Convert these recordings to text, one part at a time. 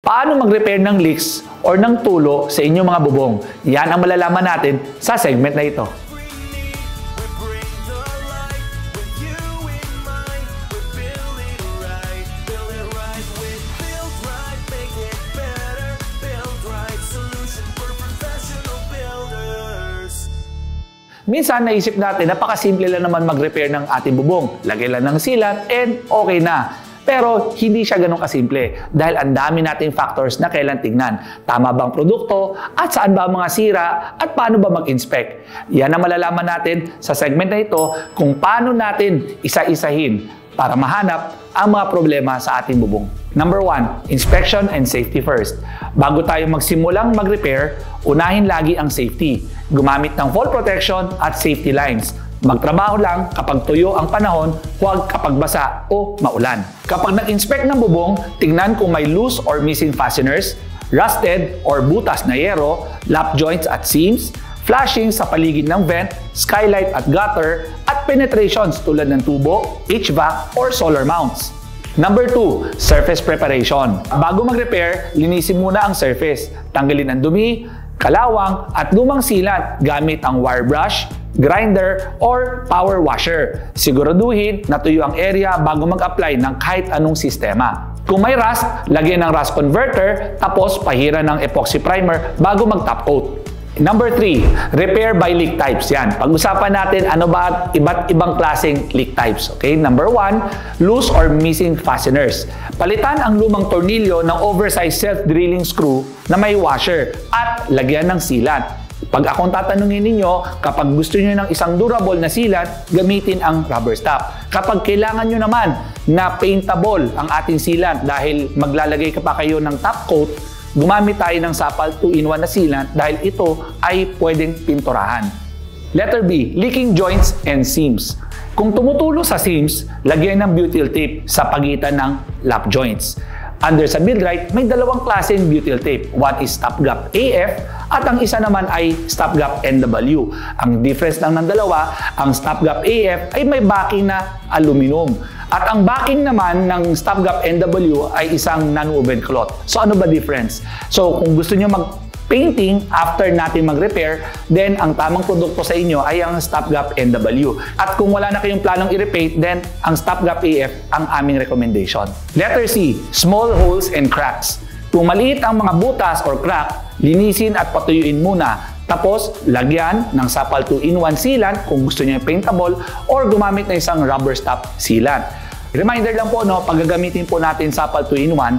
Paano mag-repair ng leaks or ng tulo sa inyong mga bubong? Yan ang malalaman natin sa segment na ito. Minsan naisip natin, napakasimple lang naman mag-repair ng ating bubong. Lagay lang ng sealant and okay na. Pero hindi siya ganun kasimple dahil ang dami nating factors na kailan tignan. Tama bang produkto at saan ba ang mga sira at paano ba mag-inspect? Yan ang malalaman natin sa segment na ito kung paano natin isa-isahin para mahanap ang mga problema sa ating bubong. Number 1, inspection and safety first. Bago tayo magsimulang mag-repair, unahin lagi ang safety. Gumamit ng fall protection at safety lines. Magtrabaho lang kapag tuyo ang panahon, huwag kapag basa o maulan. Kapag nag-inspect ng bubong, tingnan kung may loose or missing fasteners, rusted or butas na yero, lap joints at seams, flashing sa paligid ng vent, skylight at gutter, at penetrations tulad ng tubo, HVAC, or solar mounts. Number 2, surface preparation. Bago mag-repair, linisin muna ang surface. Tanggalin ang dumi, kalawang, at lumang sealant gamit ang wire brush, grinder, or power washer. Siguraduhin na tuyo ang area bago mag-apply ng kahit anong sistema. Kung may rust, lagyan ng rust converter, tapos pahiran ng epoxy primer bago mag-top coat. Number 3, repair by leak types. Yan. Pag-usapan natin ano ba iba't ibang klaseng leak types. Okay? Number 1, loose or missing fasteners. Palitan ang lumang tornilyo ng oversized self-drilling screw na may washer at lagyan ng sealant. Pag akong tatanungin ninyo, kapag gusto niyo ng isang durable na sealant, gamitin ang rubber stop. Kapag kailangan nyo naman na paintable ang ating sealant dahil maglalagay ka pa kayo ng top coat, gumamit tayo ng Sapal 2-in-1 na sealant dahil ito ay pwedeng pinturahan. Letter B, leaking joints and seams. Kung tumutulo sa seams, lagyan ng butyl tape sa pagitan ng lap joints. Under sa Build-Rite, may dalawang klaseng butyl tape. One is stopgap AF at ang isa naman ay stopgap NW. Ang difference lang ng dalawa, ang stopgap AF ay may backing na aluminum. At ang backing naman ng stopgap NW ay isang non-woven cloth. So ano ba difference? So kung gusto nyo mag-painting after natin mag-repair, then ang tamang produkto sa inyo ay ang stopgap NW. At kung wala na kayong planong i-repaint, then ang stopgap AF ang aming recommendation. Letter C, small holes and cracks. Kung maliit ang mga butas or crack, linisin at patuyuin muna. Tapos, lagyan ng Sapal 2-in-1 sealant kung gusto niyo paintable or gumamit na isang rubber stop sealant. Reminder lang po, no, pag gagamitin po natin Sapal 2-in-1,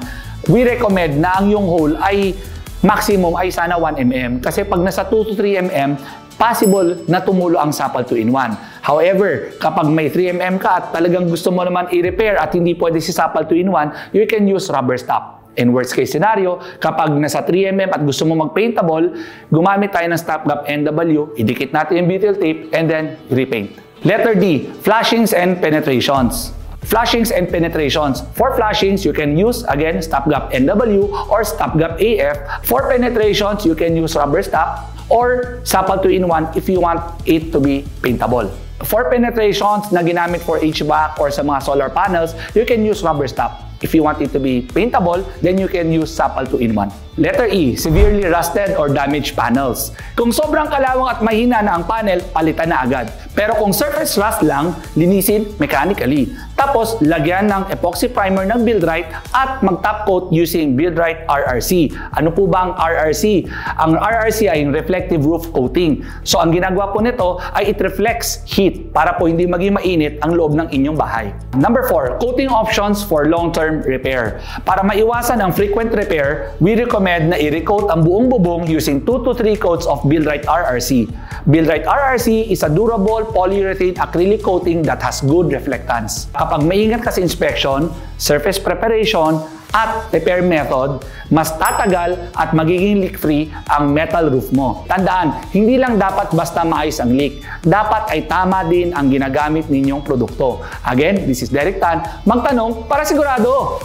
we recommend na ang yung hole ay maximum ay sana 1 mm. Kasi pag nasa 2 to 3 mm, possible na tumulo ang Sapal 2-in-1. However, kapag may 3 mm ka at talagang gusto mo naman i-repair at hindi pwede si Sapal 2-in-1, you can use rubber stop. In worst case scenario, kapag nasa 3 mm at gusto mo mag-paintable, gumamit tayo ng stopgap NW, idikit natin yung butyl tape, and then repaint. Letter D, flashings and penetrations. Flashings and penetrations. For flashings, you can use, again, stopgap NW or stopgap AF. For penetrations, you can use rubber stop or Sapal 2-in-1 if you want it to be paintable. For penetrations na ginamit for HVAC or sa mga solar panels, you can use rubber stop. If you want it to be paintable, then you can use Sapal 2-in-1. Letter E, severely rusted or damaged panels. Kung sobrang kalawang at mahina na ang panel, palitan na agad. Pero kung surface rust lang, linisin mechanically. Tapos, lagyan ng epoxy primer ng Build-Rite at mag-top coat using Build-Rite RRC. Ano po ba ang RRC? Ang RRC ay reflective roof coating. So, ang ginagawa po nito ay it reflects heat para po hindi maging mainit ang loob ng inyong bahay. Number 4, coating options for long-term repair. Para maiwasan ang frequent repair, we recommend na i-recoat ang buong bubong using 2 to 3 coats of Build-Rite RRC. Build-Rite RRC is a durable polyurethane acrylic coating that has good reflectance. Kapag maingat ka sa inspection, surface preparation, at repair method, mas tatagal at magiging leak-free ang metal roof mo. Tandaan, hindi lang dapat basta maayos ang leak. Dapat ay tama din ang ginagamit ninyong produkto. Again, this is Derek Tan. Magtanong para sigurado!